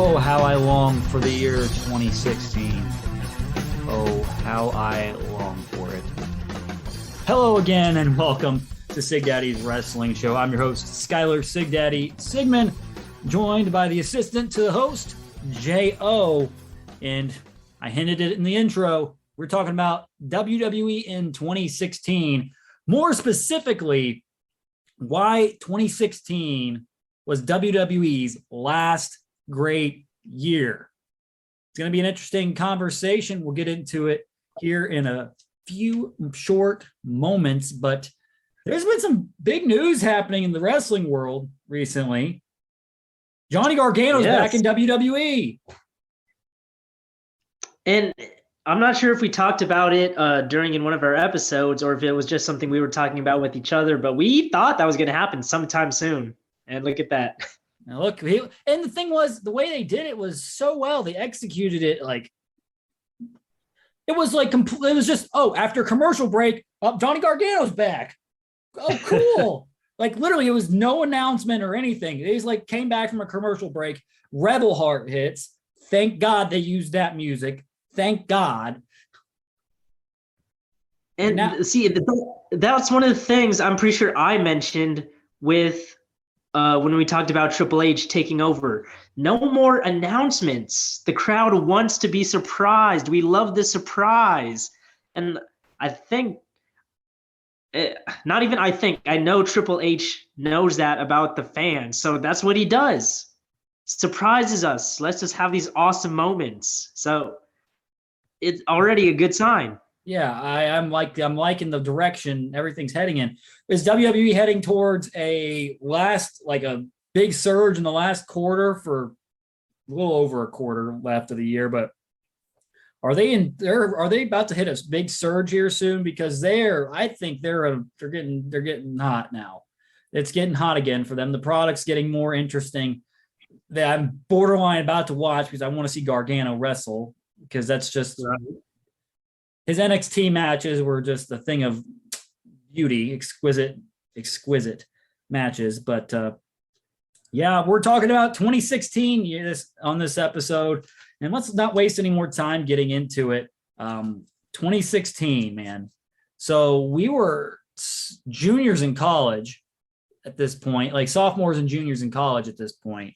Oh, how I long for the year 2016. Oh, how I long for it. Hello again and welcome to Sigdaddy's Wrestling Show. I'm your host, Skylar Sigdaddy Sigmund, joined by the assistant to the host, J.O. And I hinted it in the intro. We're talking about WWE in 2016. More specifically, why 2016 was WWE's last great year. It's going to be an interesting conversation. We'll get into it here in a few short moments, but there's been some big news happening in the wrestling world recently. Johnny Gargano's back in WWE. And I'm not sure if we talked about it during in one of our episodes or if it was just something we were talking about with each other, but we thought that was going to happen sometime soon. And look at that. Now look, and the thing was, the way they did it was so well. They executed it like it was like it was just, oh, after commercial break, Johnny Gargano's back. Oh, cool. Like literally, it was no announcement or anything. They just like came back from a commercial break. Rebel Heart hits. Thank God they used that music. Thank God. And now, see, that's one of the things I'm pretty sure I mentioned with when we talked about Triple H taking over. No more announcements. The crowd wants to be surprised. We love the surprise. And I think, not even I think, I know Triple H knows that about the fans. So that's what he does. Surprises us. Let's just have these awesome moments. So it's already a good sign. Yeah, I'm liking the direction everything's heading in. Is WWE heading towards a big surge in the last quarter for a little over a quarter left of the year? But are they about to hit a big surge here soon? Because I think they're getting hot now. It's getting hot again for them. The product's getting more interesting. That I'm borderline about to watch because I want to see Gargano wrestle, because that's just his NXT matches were just a thing of beauty, exquisite matches. But yeah, we're talking about 2016 on this episode, and let's not waste any more time getting into it. 2016, man. So we were juniors in college at this point, like sophomores and juniors in college at this point,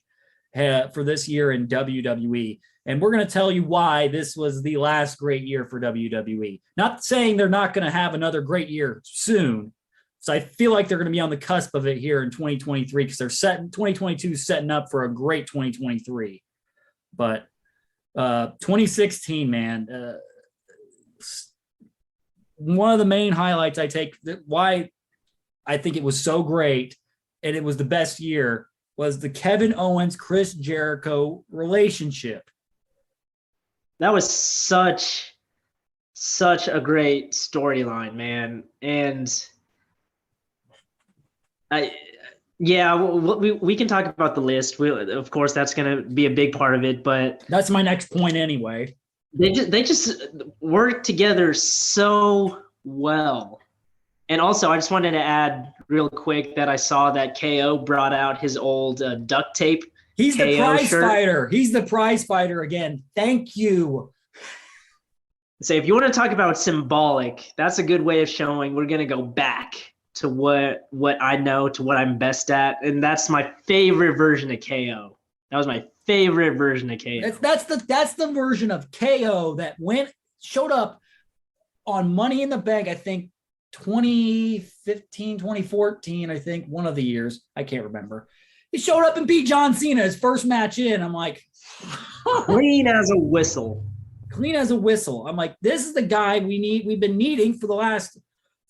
for this year in WWE. And we're going to tell you why this was the last great year for WWE. Not saying they're not going to have another great year soon. So I feel like they're going to be on the cusp of it here in 2023 because 2022 is setting up for a great 2023. But 2016, man, one of the main highlights I take, why I think it was so great and it was the best year, was the Kevin Owens, Chris Jericho relationship. That was such a great storyline, man. And we can talk about the list. Of course, that's going to be a big part of it, but that's my next point anyway. They just work together so well. And also, I just wanted to add real quick that I saw that KO brought out his old duct tape. He's KO the prize shirt. fighter. He's the prize fighter again. Thank you. So if you want to talk about symbolic, that's a good way of showing we're going to go back to what I know, to what I'm best at. And that's my favorite version of KO. That was my favorite version of KO. That's the version of KO that showed up on Money in the Bank, I think 2015, 2014, I think, one of the years. I can't remember. He showed up and beat John Cena his first match in. I'm like, clean as a whistle. Clean as a whistle. I'm like, this is the guy we've been needing for the last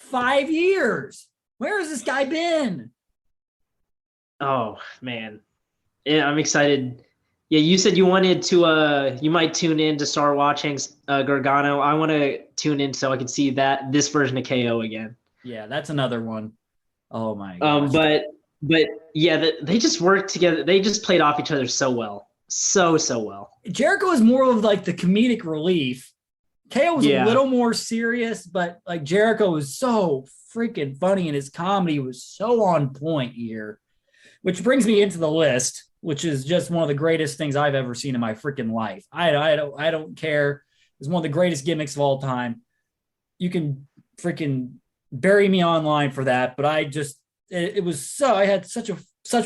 5 years. Where has this guy been? Oh, man. Yeah, I'm excited. Yeah, you said you wanted to you might tune in to start watching Gargano. I want to tune in so I can see this version of KO again. Yeah, that's another one. Oh my gosh. But yeah, they just worked together. They just played off each other so well. So well. Jericho is more of like the comedic relief. KO was a little more serious, but like Jericho was so freaking funny and his comedy was so on point here. Which brings me into the list. which is just one of the greatest things I've ever seen in my freaking life. I don't care. It's one of the greatest gimmicks of all time. You can freaking bury me online for that, but it was so, I had such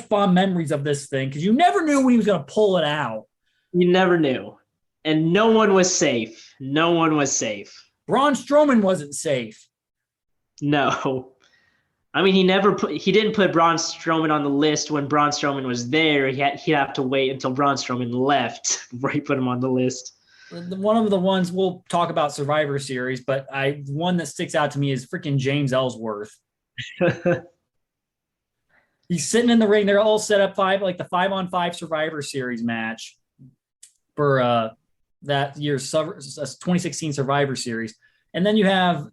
fond memories of this thing because you never knew when he was going to pull it out. You never knew. And no one was safe. No one was safe. Braun Strowman wasn't safe. No. I mean, he didn't put Braun Strowman on the list when Braun Strowman was there. He'd have to wait until Braun Strowman left before he put him on the list. One of the ones we'll talk about Survivor Series, but one that sticks out to me is freaking James Ellsworth. He's sitting in the ring. They're all set up the 5-on-5 Survivor Series match for that year's 2016 Survivor Series. And then you have,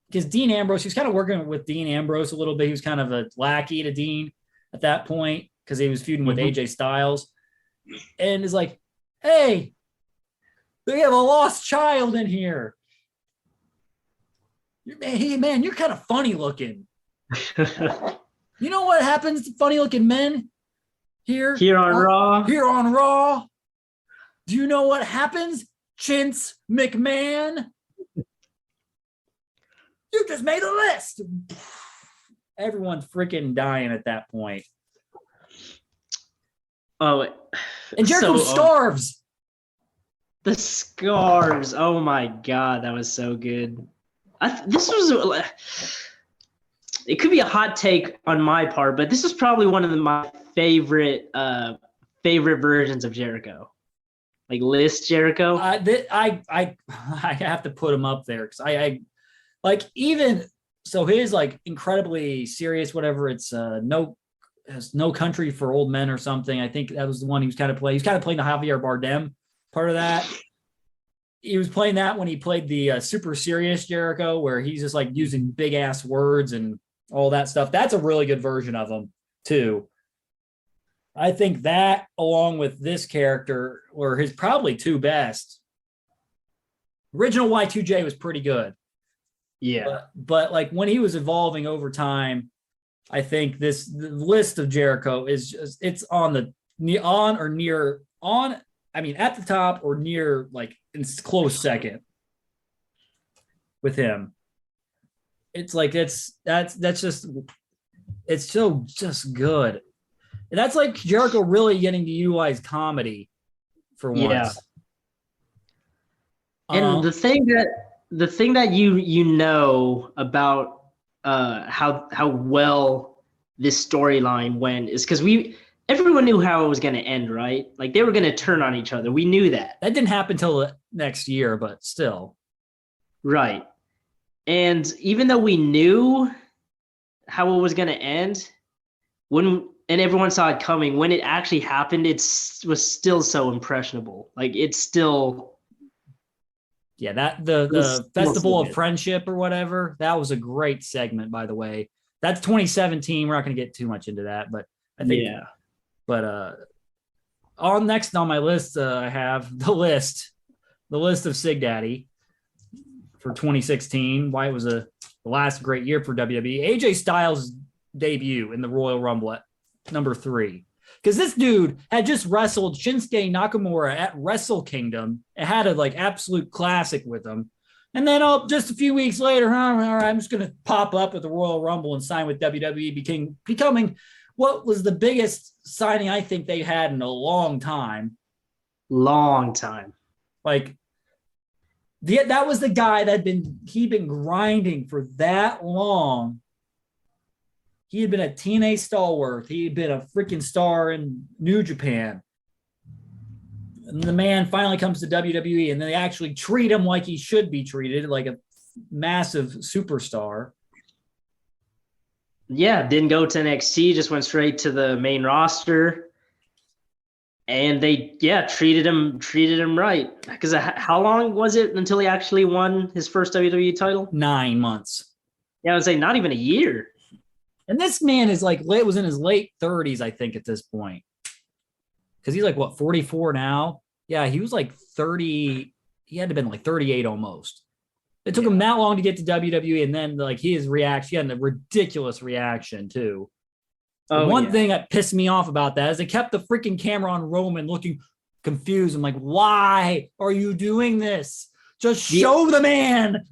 because Dean Ambrose, he was kind of working with Dean Ambrose a little bit. He was kind of a lackey to Dean at that point because he was feuding with AJ Styles. And is like, hey, we have a lost child in here. Hey, man, you're kind of funny looking. You know what happens to funny looking men here on Raw? Here on Raw. Do you know what happens, Chintz McMahon? You just made a list. Everyone's freaking dying at that point. Oh, and Jericho starves. The scarves. Oh my God, that was so good. It could be a hot take on my part, but this is probably one of my favorite versions of Jericho. Like list Jericho. I have to put him up there because I like, even so his like incredibly serious, whatever, it's no country for old men or something. I think that was the one he was kind of playing. He was kind of playing the Javier Bardem part of that. He was playing that when he played the super serious Jericho, where he's just like using big ass words and all that stuff. That's a really good version of him too. I think that, along with this character, were his probably two best. Original Y2J was pretty good. Yeah. But like when he was evolving over time, I think the list of Jericho is just, it's at the top or near, like in close second with him. It's like, it's so just good. And that's like Jericho really getting to utilize comedy for once. Yeah. And the thing that you know about how well this storyline went is because everyone knew how it was going to end, right? Like they were going to turn on each other. We knew that. That didn't happen until the next year, but still. Right. And even though we knew how it was going to end, and everyone saw it coming, when it actually happened, it was still so impressionable. Like it's still. Yeah, that the Festival of Friendship or whatever, that was a great segment, by the way. That's 2017. We're not going to get too much into that, but I think. Yeah. But next on my list, I have the list of Sigdaddy for 2016. Why it was the last great year for WWE. AJ Styles' debut in the Royal Rumble at number 3. Because this dude had just wrestled Shinsuke Nakamura at Wrestle Kingdom. It had a like absolute classic with him. And then just a few weeks later, all right, I'm just going to pop up at the Royal Rumble and sign with WWE, becoming what was the biggest signing I think they had in a long time. Long time. Like, that was the guy he'd been grinding for that long. He had been a TNA stalwart. He had been a freaking star in New Japan. And the man finally comes to WWE, and they actually treat him like he should be treated, like a massive superstar. Yeah, didn't go to NXT, just went straight to the main roster. And they, treated him right. Because how long was it until he actually won his first WWE title? 9 months. Yeah, I would say not even a year. And this man is was in his late 30s, I think, at this point. Because he's 44 now? Yeah, he was 30. He had to have been 38 almost. It took him that long to get to WWE, and then his reaction, he had a ridiculous reaction too. The Oh, one yeah. thing that pissed me off about that is they kept the freaking camera on Roman looking confused. I'm like, why are you doing this? Just show the man.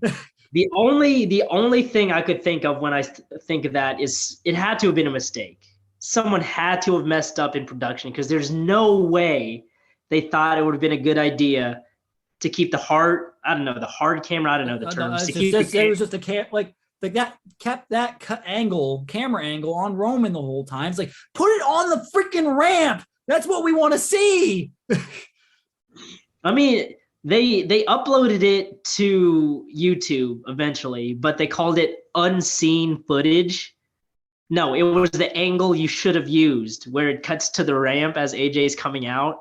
The only thing I could think of when I think of that is it had to have been a mistake. Someone had to have messed up in production because there's no way they thought it would have been a good idea to keep the hard camera. I don't know the terms. To keep it was just a like that kept that camera angle on Roman the whole time. It's like, put it on the freaking ramp. That's what we want to see. I mean, they uploaded it to YouTube eventually, but they called it unseen footage. No, it was the angle you should have used where it cuts to the ramp as AJ's coming out.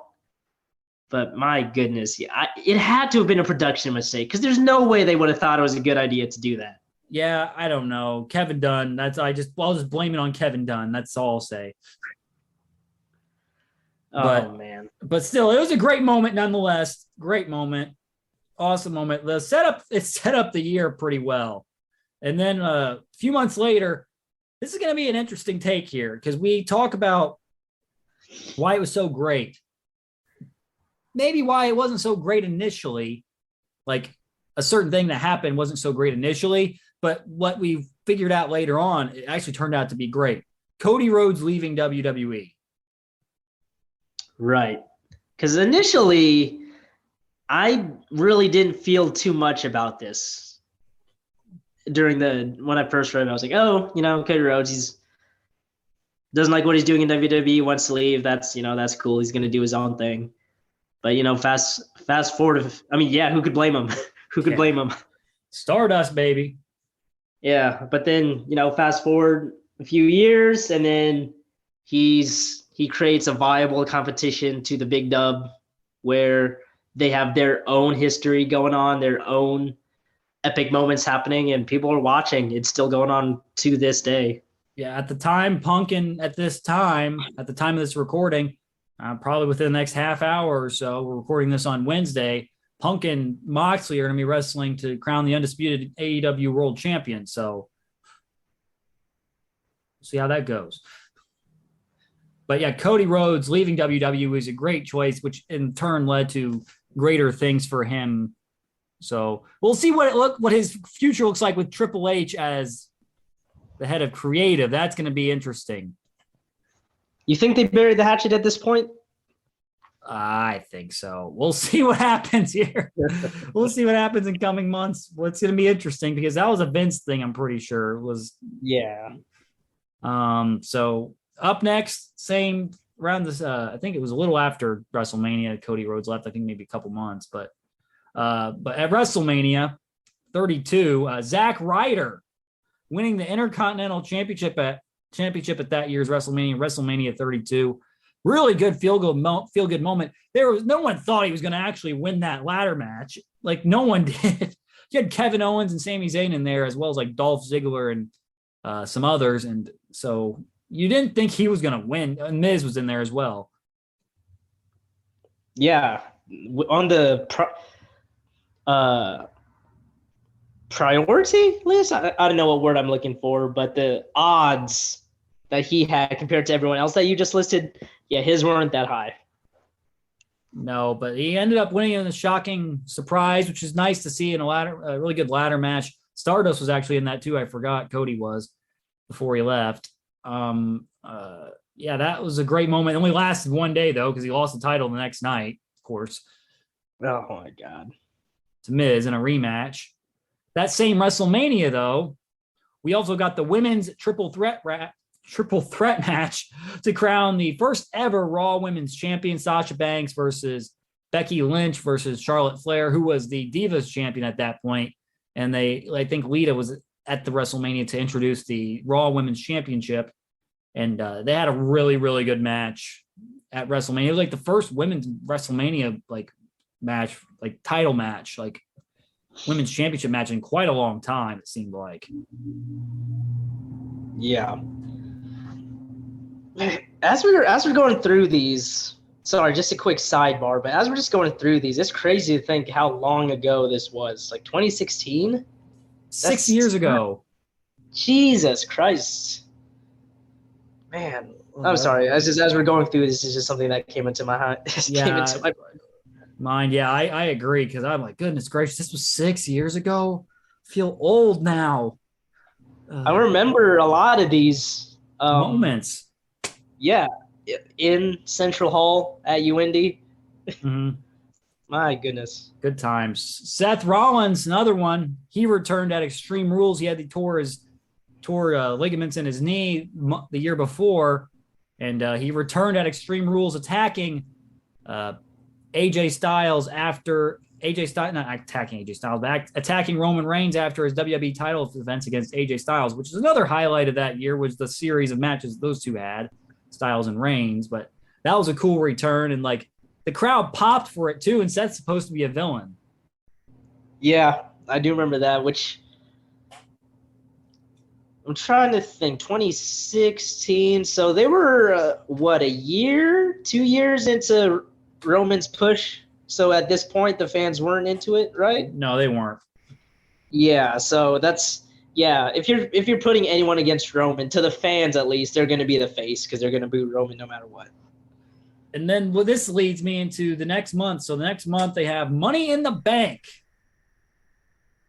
But my goodness, it had to have been a production mistake because there's no way they would have thought it was a good idea to do that. Yeah, I don't know. Kevin Dunn. I'll just blame it on Kevin Dunn. That's all I'll say. Oh, man. But still, it was a great moment nonetheless. Great moment. Awesome moment. It set up the year pretty well. And then a few months later, this is going to be an interesting take here because we talk about why it was so great. Maybe why it wasn't so great initially. Like a certain thing that happened wasn't so great initially, but what we figured out later on, it actually turned out to be great. Cody Rhodes leaving WWE. Right. Because initially, I really didn't feel too much about this. When I first read it, I was like, oh, Cody Rhodes, he's doesn't like what he's doing in WWE, wants to leave. That's cool. He's going to do his own thing. But, fast forward. Who could blame him? Who could blame him? Stardust, baby. Yeah. But then, fast forward a few years, and then he creates a viable competition to the Big Dub where they have their own history going on, their own epic moments happening, and people are watching. It's still going on to this day. Yeah. At the time of this recording, probably within the next half hour or so, we're recording this on Wednesday, Punk and Moxley are going to be wrestling to crown the undisputed AEW World Champion. So we'll see how that goes. But yeah, Cody Rhodes leaving WWE was a great choice, which in turn led to greater things for him. So we'll see what his future looks like with Triple H as the head of creative. That's going to be interesting. You think they buried the hatchet at this point? I think so. We'll see what happens here. We'll see what happens in coming months. What's going to be interesting because that was a Vince thing. I'm pretty sure it was. Yeah. So up next, same around this. I think it was a little after WrestleMania. Cody Rhodes left. I think maybe a couple months, but at WrestleMania 32, Zack Ryder winning the Intercontinental Championship at that year's WrestleMania 32. Really good feel good moment. No one thought he was going to actually win that ladder match. Like no one did. You had Kevin Owens and Sami Zayn in there as well as like Dolph Ziggler and some others. And so you didn't think he was going to win. And Miz was in there as well. Yeah. On the priority list, I don't know what word I'm looking for, but the odds that he had compared to everyone else that you just listed, yeah, his weren't that high. No, but he ended up winning in a shocking surprise, which is nice to see in a really good ladder match. Stardust was actually in that too. I forgot Cody was before he left. Yeah, that was a great moment. It only lasted one day though, because he lost the title the next night, of course. Oh my God. To Miz in a rematch. That same WrestleMania though, we also got the women's triple threat match to crown the first ever Raw Women's Champion, Sasha Banks versus Becky Lynch versus Charlotte Flair, who was the Divas champion at that point. And I think Lita was at the WrestleMania to introduce the Raw Women's Championship. And they had a really, really good match at WrestleMania. It was like the first women's WrestleMania match, title match, women's championship match in quite a long time, it seemed like. Yeah. As we're going through these, sorry, just a quick sidebar, but as we're just going through these, it's crazy to think how long ago this was. 2016? 6 years ago. Jesus Christ. Man, I'm sorry. As we're going through this, is just something that came into my mind. Yeah, I agree because I'm like, goodness gracious, this was 6 years ago. I feel old now. I remember a lot of these moments. Yeah, in Central Hall at UND. Mm-hmm. My goodness. Good times. Seth Rollins, another one. He returned at Extreme Rules. He had tore ligaments in his knee the year before, and he returned at Extreme Rules attacking AJ Styles after AJ Styles, not attacking AJ Styles, but attacking Roman Reigns after his WWE title defense against AJ Styles, which is another highlight of that year, was the series of matches those two had, Styles and Reigns. But that was a cool return, and like the crowd popped for it too, and Seth's supposed to be a villain. Yeah, I do remember that, which I'm trying to think, 2016. So they were, a year, 2 years into Roman's push. So at this point, the fans weren't into it, right? No, they weren't. Yeah, so if you're putting anyone against Roman, to the fans at least, they're going to be the face because they're going to boo Roman no matter what. And then this leads me into the next month. So the next month they have Money in the Bank,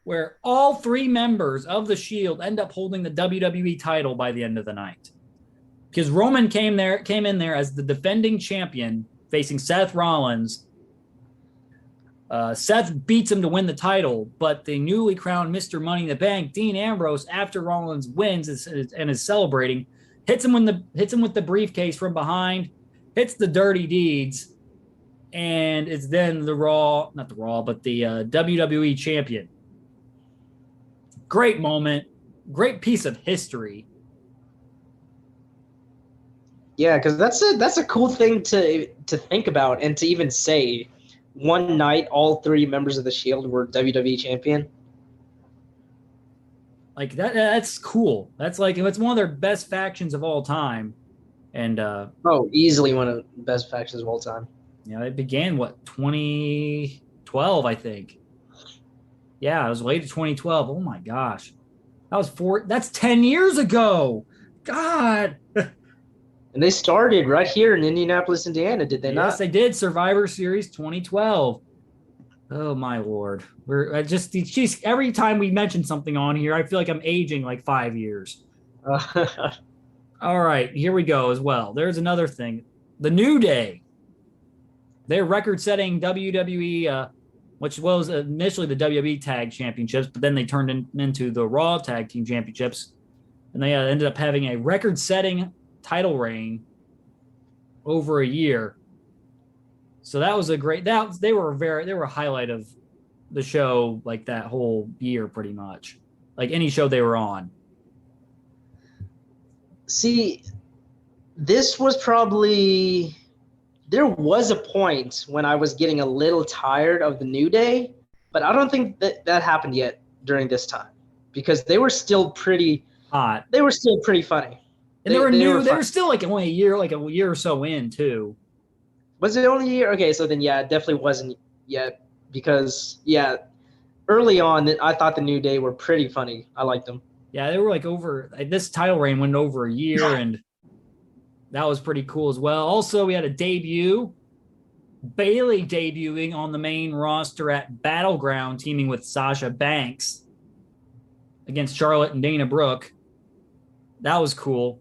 where all three members of the Shield end up holding the WWE title by the end of the night. Because Roman came in there as the defending champion facing Seth Rollins. Seth beats him to win the title, but the newly crowned Mr. Money in the Bank, Dean Ambrose, after Rollins wins and is celebrating, hits him with the briefcase from behind, hits the Dirty Deeds, and it's then the WWE champion. Great moment, great piece of history. Yeah, because that's a cool thing to think about and to even say. One night, all three members of the Shield were WWE champion. Like that's cool. That's like it's one of their best factions of all time, and easily one of the best factions of all time. Yeah, it began 2012, I think. Yeah, it was late 2012. Oh my gosh, that's 10 years ago. God. And they started right here in Indianapolis, Indiana, did they not? Yes, they did. Survivor Series 2012. Oh, my Lord. Every time we mention something on here, I feel like I'm aging like 5 years. All right, here we go as well. There's another thing. The New Day. They're record-setting WWE, which was initially the WWE Tag Championships, but then they turned into the Raw Tag Team Championships. And they ended up having a record-setting title reign over a year. So that was they were a highlight of the show, like that whole year pretty much, like any show they were on. See, there was a point when I was getting a little tired of the New Day, but I don't think that happened yet during this time because they were still pretty hot. They were still pretty funny. And they were new. They were still like only a year or so in too. Was it only a year? Okay, so then it definitely wasn't yet because early on I thought the New Day were pretty funny. I liked them. Yeah, they were like this title reign went over a year, and that was pretty cool as well. Also, we had a debut, Bayley debuting on the main roster at Battleground, teaming with Sasha Banks against Charlotte and Dana Brooke. That was cool.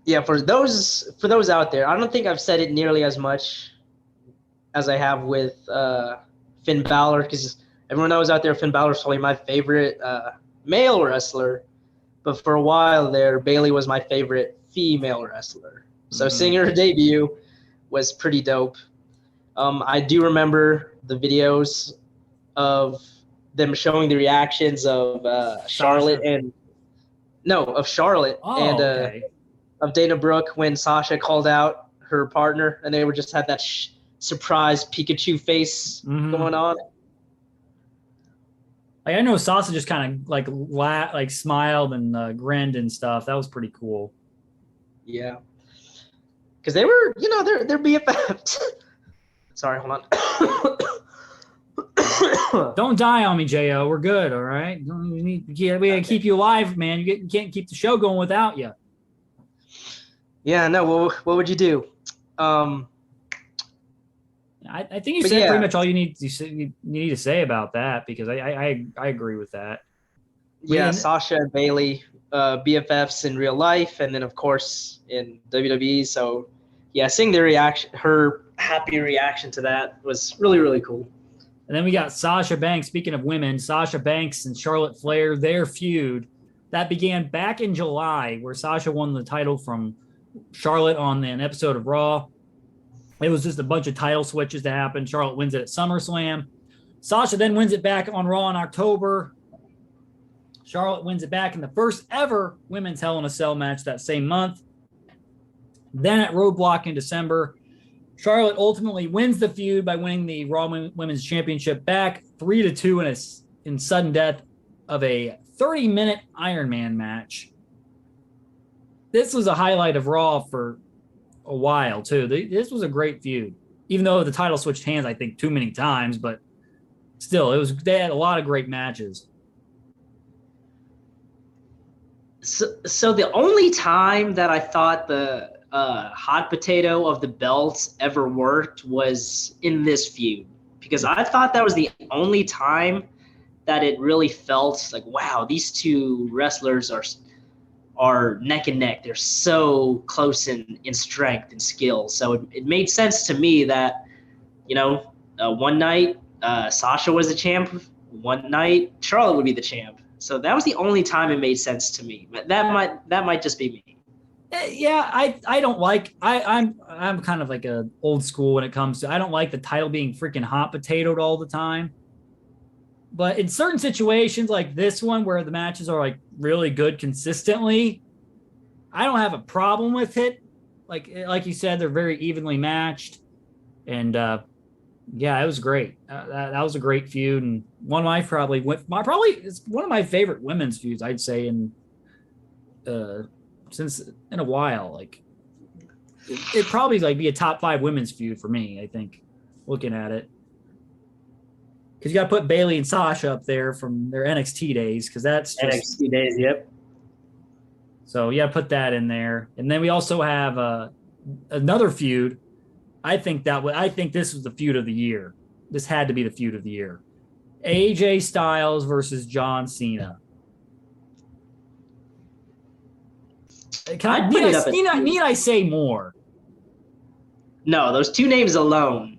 Yeah, for those out there, I don't think I've said it nearly as much as I have with Finn Balor, because everyone knows out there Finn Balor is probably my favorite male wrestler, but for a while there, Bayley was my favorite female wrestler. So seeing her debut was pretty dope. I do remember the videos of them showing the reactions of Charlotte of Dana Brooke when Sasha called out her partner, and they were just had that surprise Pikachu face going on. Like, I know Sasha just kind of like smiled and grinned and stuff. That was pretty cool. Yeah, because they were, they're BFFs. Sorry, hold on. Don't die on me, Jo. We're good, all right. We gotta keep you alive, man. You can't keep the show going without you. Yeah, no. What would you do? I think you But said pretty yeah, much all you need to say about that because I agree with that. yeah. Sasha and Bailey, BFFs in real life, and then of course in WWE. So yeah, seeing the reaction, her happy reaction to that was really really cool. And then we got Sasha Banks. Speaking of women, Sasha Banks and Charlotte Flair, their feud that began back in July, where Sasha won the title from Charlotte on an episode of Raw. It was just a bunch of title switches that happened. Charlotte wins it at SummerSlam. Sasha then wins it back on Raw in October. Charlotte wins it back in the first ever women's Hell in a Cell match that same month. Then at Roadblock in December, Charlotte ultimately wins the feud by winning the Raw Women's Championship back 3-2 in sudden death of a 30-minute Iron Man match. This was a highlight of Raw for a while too. This was a great feud, even though the title switched hands, I think, too many times. But still, they had a lot of great matches. So the only time that I thought the hot potato of the belts ever worked was in this feud, because I thought that was the only time that it really felt like, wow, these two wrestlers are neck and neck. They're so close in strength and skill. So it made sense to me that, one night Sasha was the champ, one night Charlotte would be the champ. So that was the only time it made sense to me. But that might just be me. Yeah, I don't like I'm kind of like a old school when it comes to I don't like the title being freaking hot potatoed all the time. But in certain situations like this one where the matches are like really good consistently, I don't have a problem with it. Like you said, they're very evenly matched, and yeah, it was great. That was a great feud, and one of my it's one of my favorite women's feuds, I'd say, in since in a while. Like it probably like be a top 5 women's feud for me. I think looking at it. Because you got to put Bailey and Sasha up there from their NXT days, because that's just NXT days. Yep. So yeah, put that in there, and then we also have another feud. I think this was the feud of the year. This had to be the feud of the year. AJ Styles versus John Cena. Need I say more? No, those two names alone.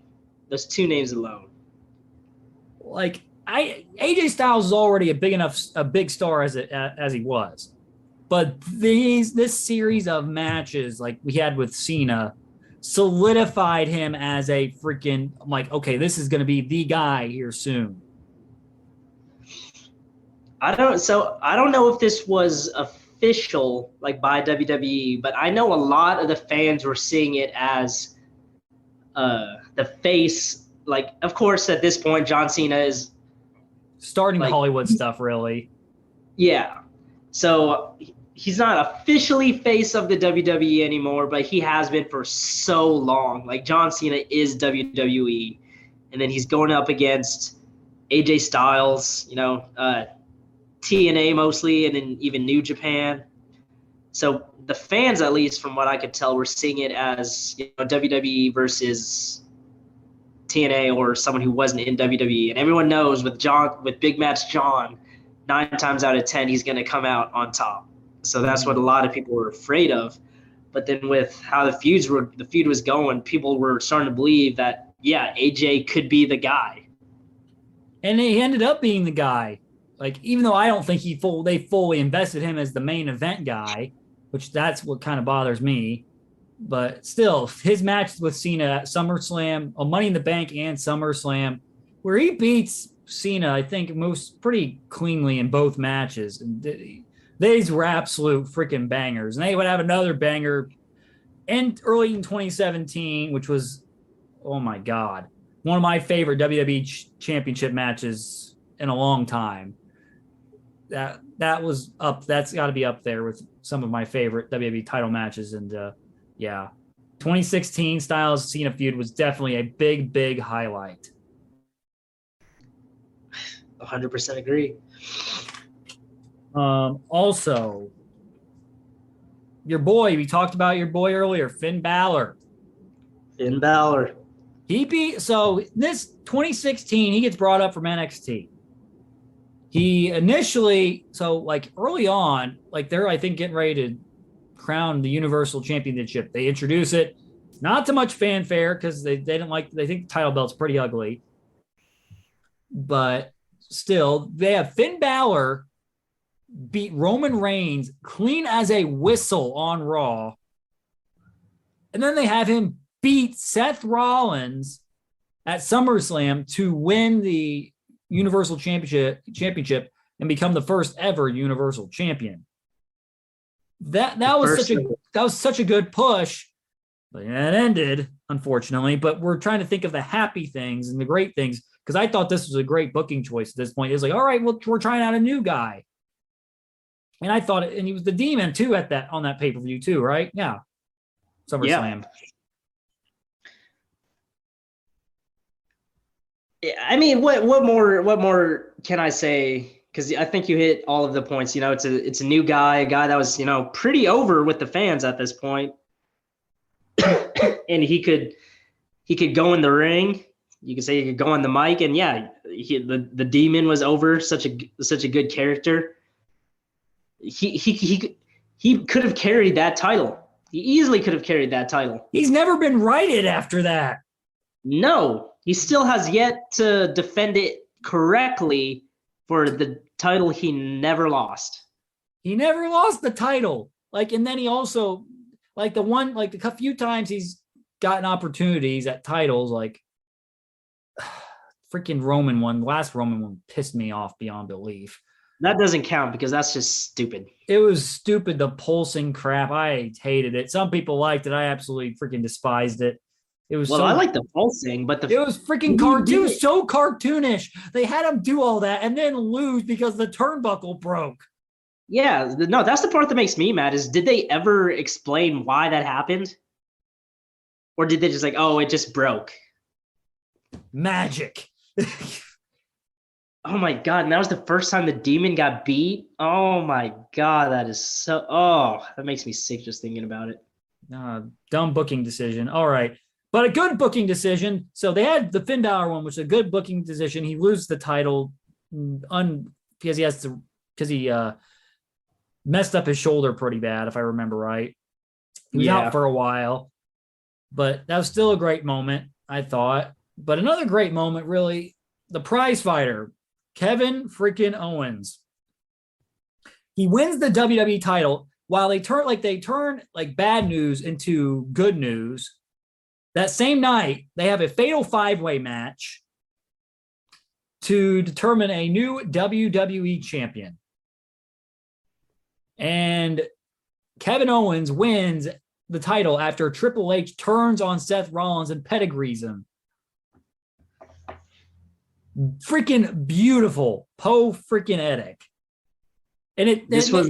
Like AJ Styles is already a big star as he was. But this series of matches like we had with Cena solidified him as a freaking like, okay, this is going to be the guy here soon. I don't know if this was official like by WWE, but I know a lot of the fans were seeing it as the face. Like, of course, at this point, John Cena is starting the Hollywood stuff, really. Yeah. So he's not officially face of the WWE anymore, but he has been for so long. Like, John Cena is WWE, and then he's going up against AJ Styles, TNA mostly, and then even New Japan. So the fans, at least from what I could tell, were seeing it as WWE versus TNA or someone who wasn't in WWE. And everyone knows with Big Match John, 9 times out of 10, he's going to come out on top. So that's what a lot of people were afraid of. But then with how the feud was going, people were starting to believe that, yeah, AJ could be the guy. And he ended up being the guy. Like, even though I don't think they fully invested him as the main event guy, which that's what kind of bothers me. But still, his match with Cena at SummerSlam, Money in the Bank and SummerSlam, where he beats Cena, I think, moves pretty cleanly in both matches. And these were absolute freaking bangers. And they would have another banger early in 2017, which was, oh my God, one of my favorite WWE championship matches in a long time. That was up. That's got to be up there with some of my favorite WWE title matches. And yeah, 2016 Styles Cena feud was definitely a big, big highlight. 100% agree. Also, your boy, we talked about your boy earlier, Finn Balor. Finn Balor. So this 2016, he gets brought up from NXT. He initially, so like early on, like they're, I think, getting ready to crown the Universal Championship. They introduce it, not too much fanfare because they didn't like, they think the title belt's pretty ugly. But still, they have Finn Balor beat Roman Reigns clean as a whistle on Raw. And then they have him beat Seth Rollins at SummerSlam to win the Universal Championship and become the first ever Universal Champion. That was such a good push, but it ended, unfortunately. But we're trying to think of the happy things and the great things, because I thought this was a great booking choice at this point. It was like, all right, well, we're trying out a new guy. And I thought and he was the Demon too on that pay-per-view too, right? Yeah. SummerSlam. Yeah. I mean, what more can I say? Because I think you hit all of the points. It's a new guy, a guy that was, pretty over with the fans at this point. And he could go in the ring. You could say he could go on the mic, and yeah, the Demon was over. Such a good character. He could have carried that title. He easily could have carried that title. He's never been righted after that. No, he still has yet to defend it correctly for the title he never lost. He never lost the title. And then he also, a few times he's gotten opportunities at titles, freaking Roman one. The last Roman one pissed me off beyond belief. That doesn't count because that's just stupid. It was stupid, the pulsing crap. I hated it. Some people liked it. I absolutely freaking despised it. It was I like the pulsing, but it was freaking cartoon. It was so cartoonish. They had him do all that and then lose because the turnbuckle broke. Yeah, no, that's the part that makes me mad. Is did they ever explain why that happened, or did they just it just broke? Magic. Oh my God, and that was the first time the Demon got beat? Oh my God, that makes me sick just thinking about it. Dumb booking decision. All right. But a good booking decision. So they had the Finn Balor one, which is a good booking decision. He loses the title because he messed up his shoulder pretty bad, if I remember right. He was out for a while. But that was still a great moment, I thought. But another great moment, really, the prize fighter, Kevin freaking Owens. He wins the WWE title while they turn bad news into good news. That same night, they have a fatal 5-way match to determine a new WWE champion. And Kevin Owens wins the title after Triple H turns on Seth Rollins and pedigrees him. Freaking beautiful. freaking Edic. And this was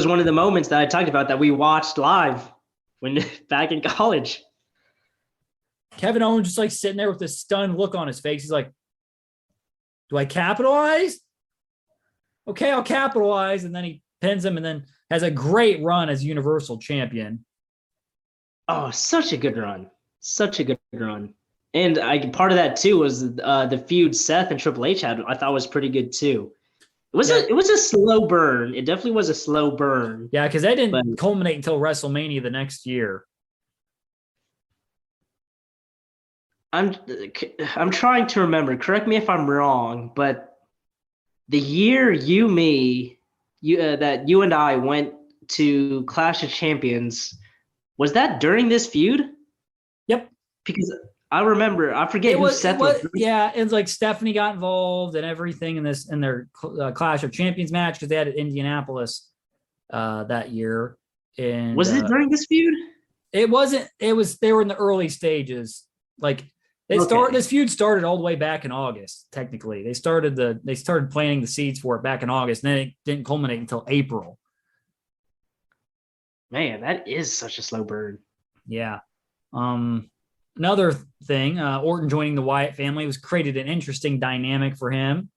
one of the moments that I talked about that we watched live when back in college. Kevin Owens just sitting there with this stunned look on his face. He's like, do I capitalize? Okay, I'll capitalize. And then he pins him and then has a great run as Universal Champion. Oh, such a good run. Such a good run. And part of that too was the feud Seth and Triple H had. I thought was pretty good too. It was a slow burn. It definitely was a slow burn. Yeah, because that didn't culminate until WrestleMania the next year. I'm trying to remember. Correct me if I'm wrong, but the year that you and I went to Clash of Champions, was that during this feud? Yep. Because I remember, I forget who Seth was. Yeah, it was Stephanie got involved and everything in their Clash of Champions match because they had it in Indianapolis that year. And was it during this feud? It wasn't. It was. They were in the early stages. This feud started all the way back in August. Technically, they started planting the seeds for it back in August, and then it didn't culminate until April. Man, that is such a slow burn. Yeah. Another thing, Orton joining the Wyatt family was created an interesting dynamic for him.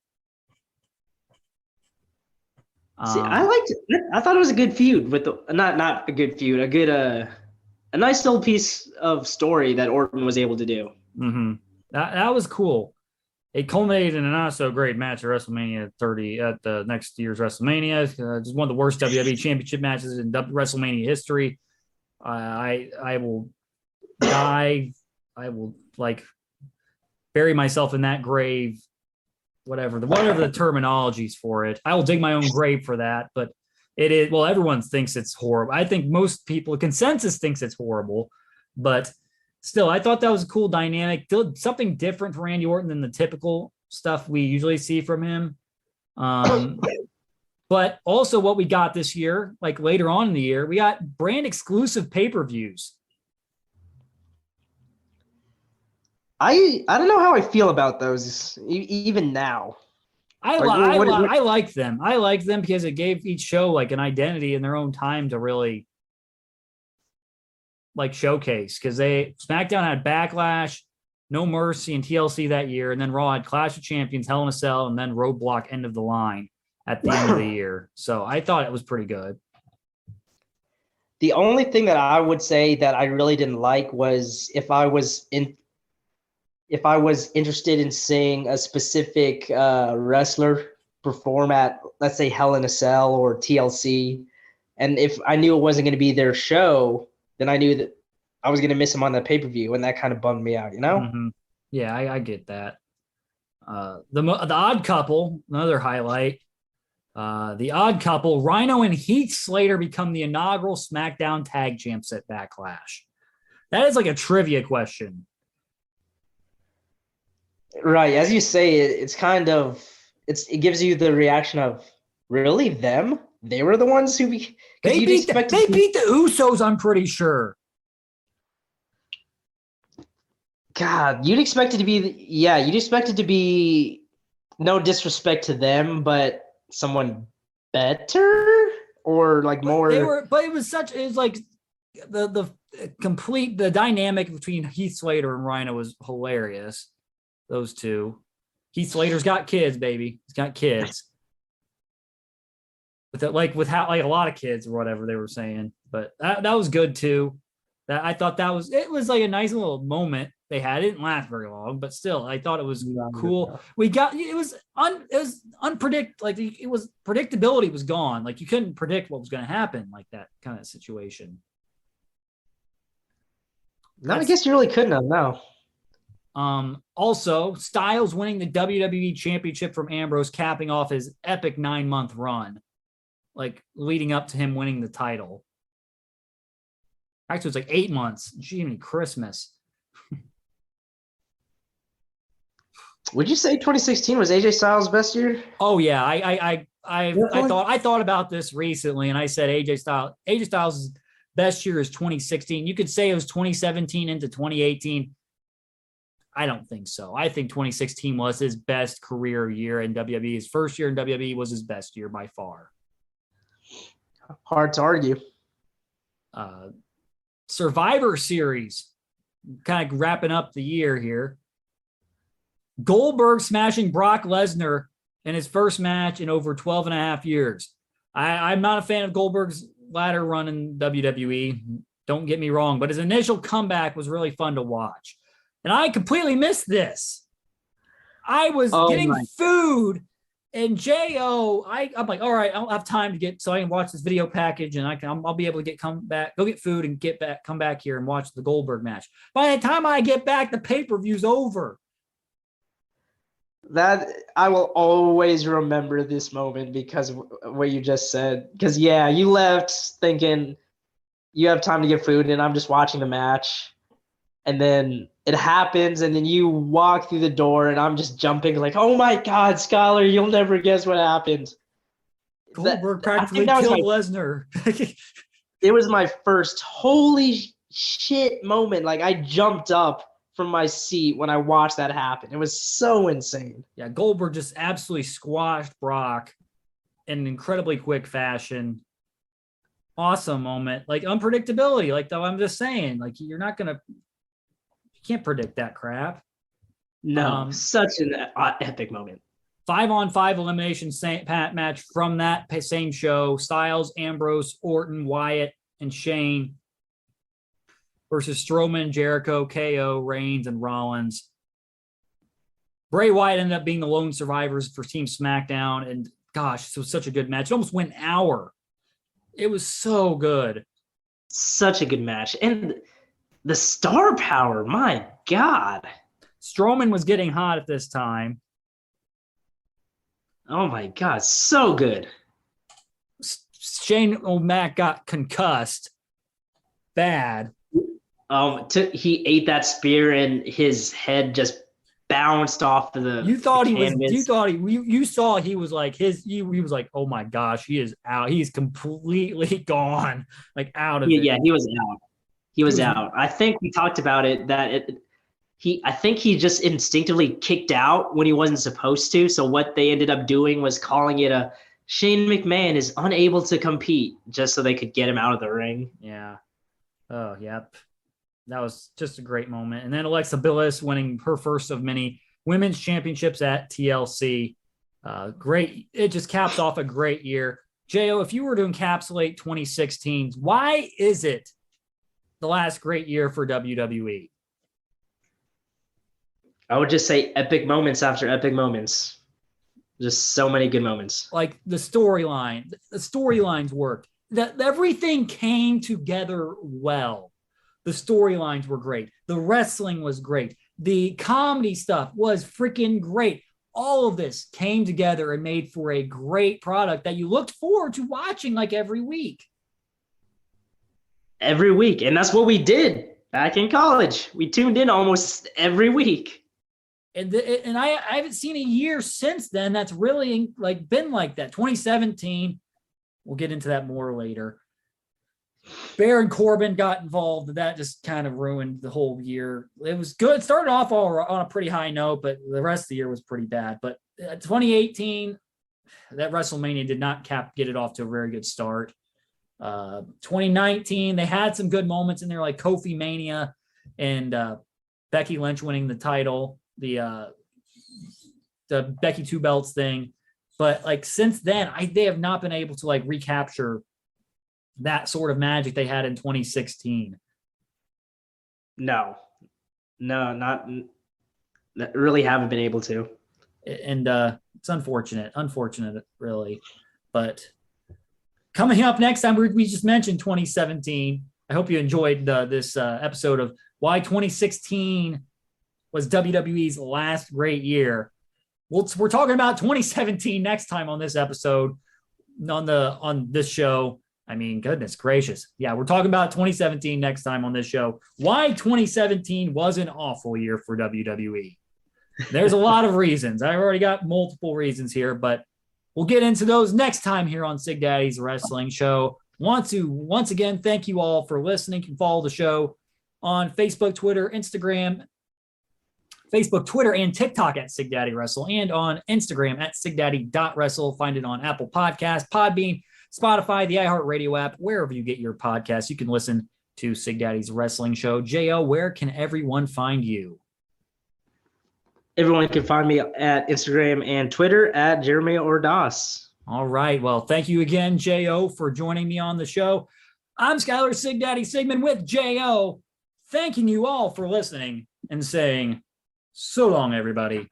See, I Um, liked it. I thought it was a good feud with the not a good feud, a nice little piece of story that Orton was able to do. mhm. That was cool. It culminated in a not so great match at WrestleMania 30 at the next year's WrestleMania. Just one of the worst WWE Championship matches in WrestleMania history. I will die. I will like bury myself in that grave. Whatever the terminologies for it. I will dig my own grave for that. But it is, well, everyone thinks it's horrible. I think most people, consensus thinks it's horrible, but still, I thought that was a cool dynamic. Something different for Randy Orton than the typical stuff we usually see from him. But also what we got this year, like later on in the year, we got brand exclusive pay-per-views. I don't know how I feel about those even now. I like them. I like them because it gave each show like an identity in their own time to really like showcase, because SmackDown had Backlash, No Mercy, and TLC that year, and then Raw had Clash of Champions, Hell in a Cell, and then Roadblock, End of the Line at the end of the year. So I thought it was pretty good. The only thing that I would say that I really didn't like was if I was interested in seeing a specific wrestler perform at, let's say, Hell in a Cell or TLC, and if I knew it wasn't going to be their show, then I knew that I was going to miss them on the pay-per-view, and that kind of bummed me out, you know? Mm-hmm. Yeah, I get that. The Odd Couple, another highlight. The Odd Couple, Rhino and Heath Slater become the inaugural SmackDown Tag Champs at Backlash. That is like a trivia question. Right, as you say, it's kind of it gives you the reaction of, really, them? They were the ones who They beat the Usos, I'm pretty sure. God, you'd expect it to be no disrespect to them, but someone better or like more. But it was like the complete the dynamic between Heath Slater and Rhino was hilarious. Those two. Heath Slater's got kids, baby. He's got kids. With how like a lot of kids or whatever they were saying. But that was good too. That I thought it was like a nice little moment they had. It didn't last very long, but still, I thought it was cool. It was unpredictable. Like it was predictability was gone. Like you couldn't predict what was going to happen, like that kind of situation. No, I guess you really couldn't have. No. Also, Styles winning the WWE Championship from Ambrose, capping off his epic 9-month run, like leading up to him winning the title. Actually, it's like 8 months. Gee, Christmas. Would you say 2016 was AJ Styles' best year? Oh yeah, I thought about this recently, and I said AJ Styles' best year is 2016. You could say it was 2017 into 2018. I don't think so. I think 2016 was his best career year in WWE. His first year in WWE was his best year by far. Hard to argue. Survivor Series, kind of wrapping up the year here. Goldberg smashing Brock Lesnar in his first match in over 12 and a half years. I'm not a fan of Goldberg's latter run in WWE. Don't get me wrong, but his initial comeback was really fun to watch. And I completely missed this. I was getting food, and I'm like, all right, I don't have time to so I can watch this video package, and I'll be able to go get food and come back here and watch the Goldberg match. By the time I get back, the pay-per-view's over. That I will always remember this moment because of what you just said. Because yeah, you left thinking you have time to get food, and I'm just watching the match, and then it happens, and then you walk through the door, and I'm just jumping like, "Oh my God, Scholar, you'll never guess what happened." Goldberg practically killed Lesnar. It was my first holy shit moment. Like I jumped up from my seat when I watched that happen. It was so insane. Yeah, Goldberg just absolutely squashed Brock in an incredibly quick fashion. Awesome moment. Like unpredictability. Like though I'm just saying, like you can't predict that crap. No, such an epic moment. 5-on-5 elimination match from that same show. Styles, Ambrose, Orton, Wyatt, and Shane versus Strowman, Jericho, KO, Reigns, and Rollins. Bray Wyatt ended up being the lone survivors for Team SmackDown. And gosh, it was such a good match. It almost went an hour. It was so good. Such a good match. And the star power, my God. Strowman was getting hot at this time. Oh my God, so good. Shane O'Mac got concussed. Bad. He ate that spear and his head just bounced off of the. You thought he canvas. was. You thought he. You saw he was like his. He was like, oh my gosh, he is out. He's completely gone, like out of it. Yeah, he was out. He was out. I think we talked about it I think he just instinctively kicked out when he wasn't supposed to. So what they ended up doing was calling it a Shane McMahon is unable to compete, just so they could get him out of the ring. Yeah. Oh, yep. That was just a great moment. And then Alexa Bliss winning her first of many women's championships at TLC. Great. It just caps off a great year. Jo, if you were to encapsulate 2016, why is it the last great year for WWE? I would just say epic moments after epic moments. Just so many good moments. Like the storylines worked. That everything came together well. The storylines were great. The wrestling was great. The comedy stuff was freaking great. All of this came together and made for a great product that you looked forward to watching like every week. Every week. And that's what we did back in college. We tuned in almost every week. And I haven't seen a year since then that's really like been like that. 2017, we'll get into that more later. Baron Corbin got involved. That just kind of ruined the whole year. It was good. It started off all on a pretty high note, but the rest of the year was pretty bad. But 2018, that WrestleMania did not get it off to a very good start. 2019, they had some good moments in there, like Kofi Mania and Becky Lynch winning the title, the Becky Two Belts thing. But like since then, they have not been able to like recapture that sort of magic they had in 2016. No, not really haven't been able to. And it's unfortunate, really. But coming up next time, we just mentioned 2017. I hope you enjoyed this episode of why 2016 was WWE's last great year. We're talking about 2017 next time on this episode, on this show. I mean, goodness gracious. Yeah, we're talking about 2017 next time on this show. Why 2017 was an awful year for WWE. There's a lot of reasons. I've already got multiple reasons here, but we'll get into those next time here on Sigdaddy's Wrestling Show. Want to once again thank you all for listening. You can follow the show on Facebook, Twitter, Instagram, Facebook, Twitter, and TikTok at Sigdaddy Wrestle, and on Instagram at sigdaddy.wrestle. Find it on Apple Podcasts, Podbean, Spotify, the iHeartRadio app, wherever you get your podcasts. You can listen to Sigdaddy's Wrestling Show. Jo, where can everyone find you? Everyone can find me at Instagram and Twitter at Jeremy Ordas. All right. Well, thank you again, Jo, for joining me on the show. I'm Skylar Sigdaddy Sigmund with Jo, thanking you all for listening and saying so long, everybody.